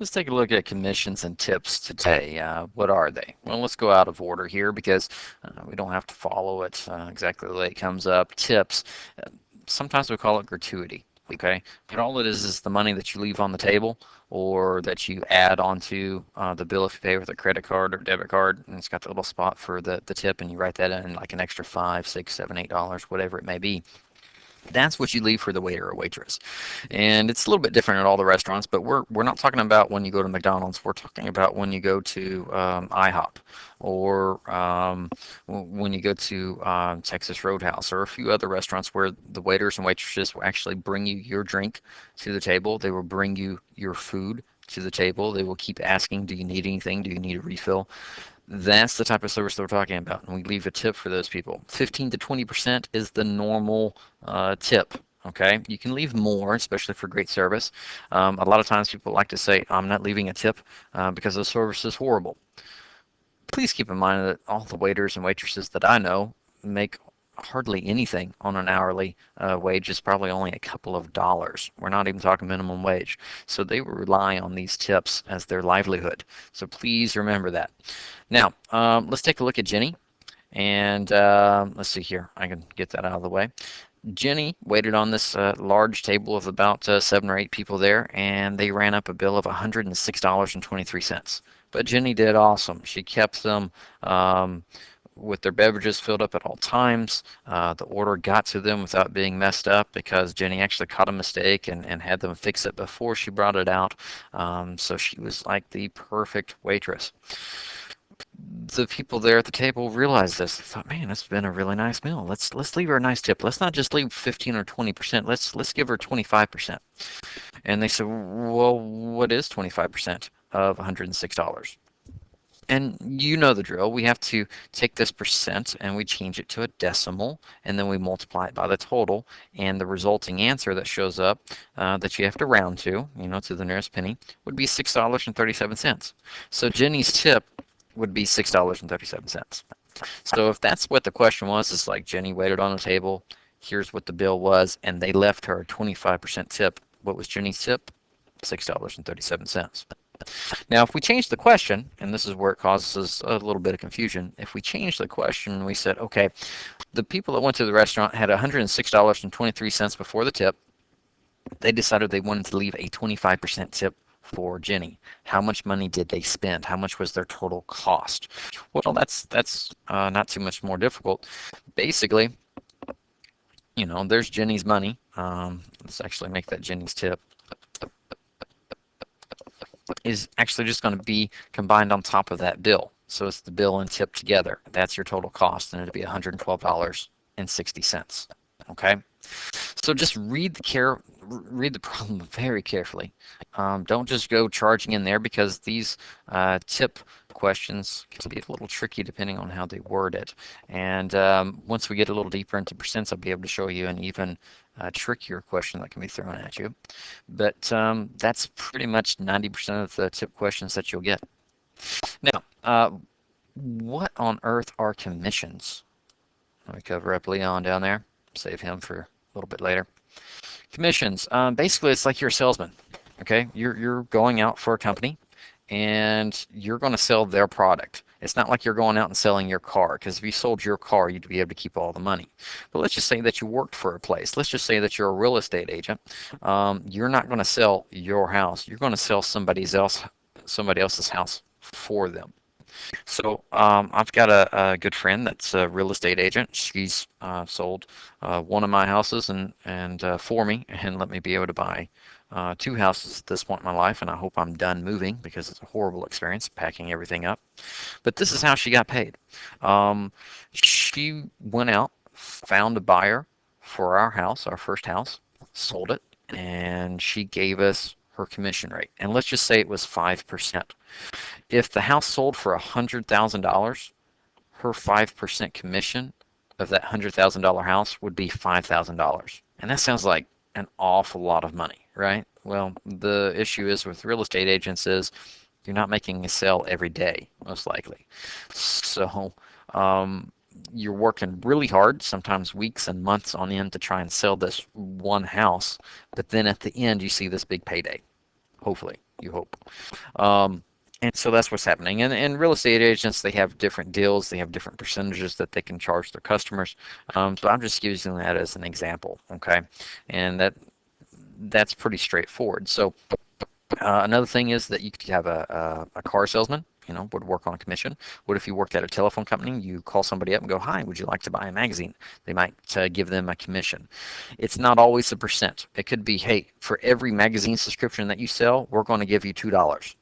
Let's take a look at commissions and tips today. What are they? Well, let's go out of order here because we don't have to follow it exactly the way it comes up. Tips, sometimes we call it gratuity. Okay, but all it is the money that you leave on the table or that you add onto the bill if you pay with a credit card or debit card, and it's got the little spot for the tip, and you write that in like an extra $5, $6, $7, $8, whatever it may be. That's what you leave for the waiter or waitress. And it's a little bit different at all the restaurants, but we're not talking about when you go to McDonald's. We're talking about when you go to IHOP or when you go to Texas Roadhouse or a few other restaurants where the waiters and waitresses will actually bring you your drink to the table. They will bring you your food to the table. They will keep asking, do you need anything? Do you need a refill? That's the type of service that we're talking about, and we leave a tip for those people. 15 to 20% is the normal tip. Okay, you can leave more, especially for great service. A lot of times people like to say, I'm not leaving a tip because the service is horrible. Please keep in mind that all the waiters and waitresses that I know make hardly anything on an hourly wage. It's probably only a couple of dollars. We're not even talking minimum wage. So they rely on these tips as their livelihood. So please remember that. Now, let's take a look at Jenny. And let's see here. I can get that out of the way. Jenny waited on this large table of about 7 or 8 people there, and they ran up a bill of $106.23. But Jenny did awesome. She kept them with their beverages filled up at all times. The order got to them without being messed up because Jenny actually caught a mistake and had them fix it before she brought it out. So she was like the perfect waitress. The people there at the table realized this. They thought, man, it's been a really nice meal. Let's leave her a nice tip. Let's not just leave 15 or 20%. Let's give her 25%. And they said, well, what is 25% of $106? And you know the drill. We have to take this percent and we change it to a decimal, and then we multiply it by the total, and the resulting answer that shows up that you have to round to, to the nearest penny, would be $6.37. So Jenny's tip would be $6.37. So if that's what the question was, it's like Jenny waited on a table, here's what the bill was, and they left her a 25% tip. What was Jenny's tip? $6.37. Now, if we change the question, and this is where it causes a little bit of confusion, if we change the question and we said, okay, the people that went to the restaurant had $106.23 before the tip. They decided they wanted to leave a 25% tip for Jenny. How much money did they spend? How much was their total cost? Well, that's not too much more difficult. Basically, there's Jenny's money. Let's actually make that Jenny's tip. Is actually just going to be combined on top of that bill. So it's the bill and tip together. That's your total cost, and it'll be $112.60. Okay? So just read the problem very carefully. Don't just go charging in there because these tip questions can be a little tricky depending on how they word it. And once we get a little deeper into percents, I'll be able to show you an even trickier question that can be thrown at you. But that's pretty much 90% of the tip questions that you'll get. Now, what on earth are commissions? Let me cover up Leon down there. Save him for a little bit later. Commissions. Basically, it's like you're a salesman. Okay, you're going out for a company, and you're going to sell their product. It's not like you're going out and selling your car, because if you sold your car, you'd be able to keep all the money. But let's just say that you worked for a place. Let's just say that you're a real estate agent. You're not going to sell your house. You're going to sell somebody else's house for them. So I've got a good friend that's a real estate agent. She's sold one of my houses and for me, and let me be able to buy 2 houses at this point in my life, and I hope I'm done moving because it's a horrible experience packing everything up. But this is how she got paid. She went out, found a buyer for our house, our first house, sold it, and she gave us her commission rate. And let's just say it was 5%. If the house sold for $100,000, her 5% commission of that $100,000 house would be $5,000. And that sounds like an awful lot of money, right? Well, the issue is with real estate agents is you're not making a sale every day, most likely. So you're working really hard, sometimes weeks and months on end to try and sell this one house, but then at the end you see this big payday. Hopefully, you hope. Um, and so that's what's happening. And real estate agents, they have different deals, they have different percentages that they can charge their customers. So I'm just using that as an example, okay? And that's pretty straightforward. So another thing is that you could have a car salesman, would work on a commission. What if you worked at a telephone company? You call somebody up and go, "Hi, would you like to buy a magazine?" They might give them a commission. It's not always a percent. It could be, "Hey, for every magazine subscription that you sell, we're going to give you $2."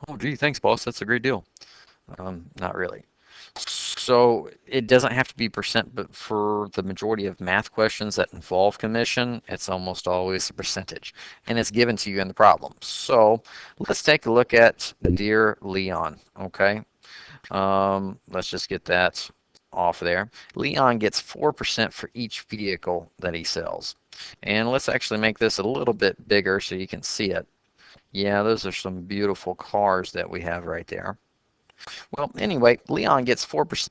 Oh, gee, thanks, boss. That's a great deal. Not really. So it doesn't have to be percent, but for the majority of math questions that involve commission, it's almost always a percentage, and it's given to you in the problem. So let's take a look at Dear Leon. Okay, let's just get that off there. Leon gets 4% for each vehicle that he sells. And let's actually make this a little bit bigger so you can see it. Yeah, those are some beautiful cars that we have right there. Well, anyway, Leon gets 4%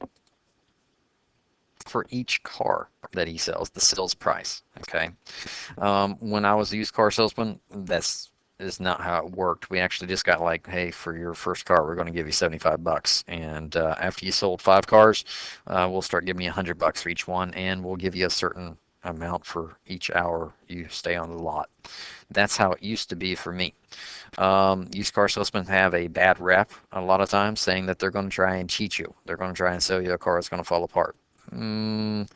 for each car that he sells, the sales price. Okay. When I was a used car salesman, that's is not how it worked. We actually just got like, "Hey, for your first car, we're going to give you 75 bucks. And after you sold 5 cars, we'll start giving you 100 bucks for each one, and we'll give you a certain amount for each hour you stay on the lot." That's how it used to be for me. Used car salesmen have a bad rep a lot of times, saying that they're going to try and cheat you. They're going to try and sell you a car that's going to fall apart. Mm,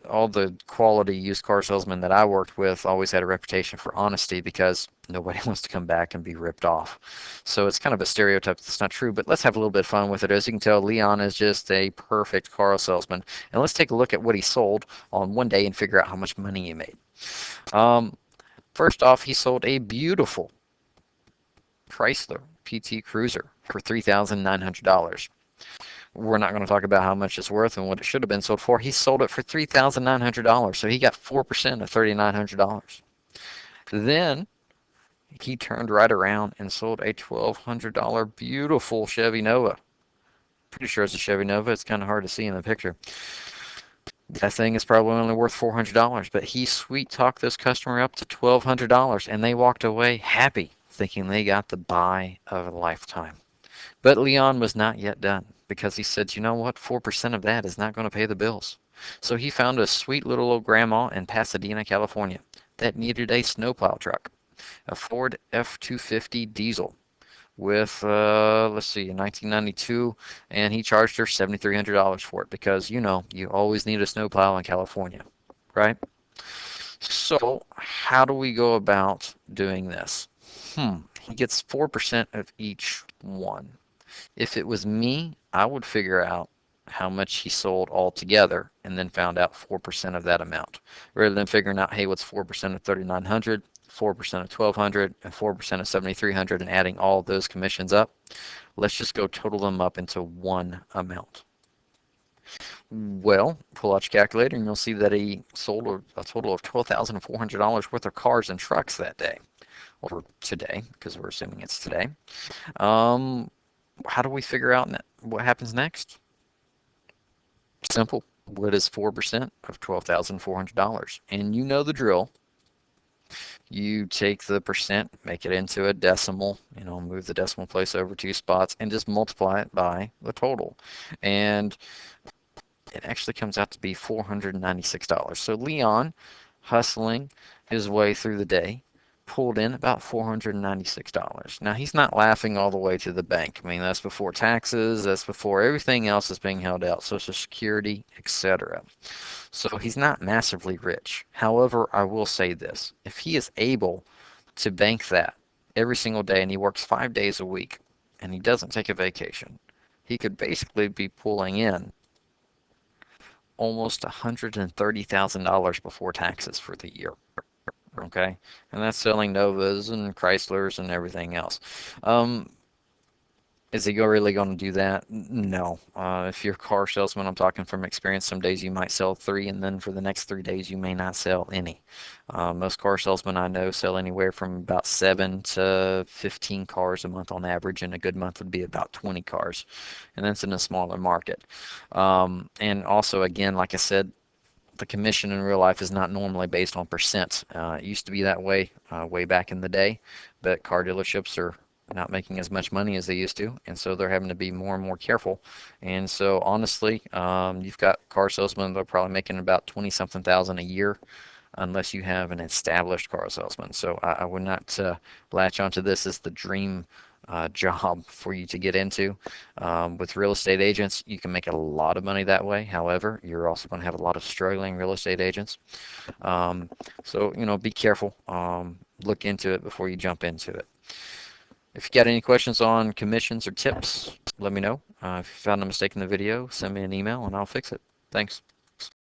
all the quality used car salesmen that I worked with always had a reputation for honesty because nobody wants to come back and be ripped off. So it's kind of a stereotype that's not true, but let's have a little bit of fun with it. As you can tell, Leon is just a perfect car salesman. And let's take a look at what he sold on one day and figure out how much money he made. Um, First off, he sold a beautiful Chrysler PT Cruiser for $3,900. We're not going to talk about how much it's worth and what it should have been sold for. He sold it for $3,900, so he got 4% of $3,900. Then he turned right around and sold a $1,200 beautiful Chevy Nova. Pretty sure it's a Chevy Nova. It's kind of hard to see in the picture. That thing is probably only worth $400, but he sweet talked this customer up to $1,200, and they walked away happy, thinking they got the buy of a lifetime. But Leon was not yet done because he said, "You know what? 4% of that is not going to pay the bills." So he found a sweet little old grandma in Pasadena, California that needed a snowplow truck, a Ford F-250 diesel with, let's see, 1992, and he charged her $7,300 for it because, you always need a snowplow in California, right? So how do we go about doing this? He gets 4% of each one. If it was me, I would figure out how much he sold altogether and then found out 4% of that amount. Rather than figuring out, hey, what's 4% of 3,900, 4% of 1,200, and 4% of 7,300 and adding all of those commissions up, let's just go total them up into one amount. Well, pull out your calculator and you'll see that he sold a total of $12,400 worth of cars and trucks that day, or today, because we're assuming it's today. Um, how do we figure out what happens next? Simple. What is 4% of $12,400? And you know the drill. You take the percent, make it into a decimal, move the decimal place over 2 spots, and just multiply it by the total. And it actually comes out to be $496. So Leon, hustling his way through the day, pulled in about $496. Now he's not laughing all the way to the bank. I mean, that's before taxes, that's before everything else is being held out, Social Security, etc. So he's not massively rich. However, I will say this. If he is able to bank that every single day and he works 5 days a week and he doesn't take a vacation, he could basically be pulling in almost $130,000 before taxes for the year. Okay, and that's selling Novas and Chryslers and everything else. Um, is he really going to do that? No. If you're a car salesman, I'm talking from experience, some days you might sell three, and then for the next 3 days you may not sell any. Most car salesmen I know sell anywhere from about 7 to 15 cars a month on average, and a good month would be about 20 cars, and that's in a smaller market. And also, again, like I said, the commission in real life is not normally based on percent. It used to be that way way back in the day, but car dealerships are not making as much money as they used to, and so they're having to be more and more careful. And so honestly, you've got car salesmen that are probably making about 20 something thousand a year unless you have an established car salesman. So I would not latch onto this as the dream job for you to get into. With real estate agents, you can make a lot of money that way. However, you're also going to have a lot of struggling real estate agents. Um, so, be careful. Look into it before you jump into it. If you got any questions on commissions or tips, let me know. If you found a mistake in the video, send me an email and I'll fix it. Thanks.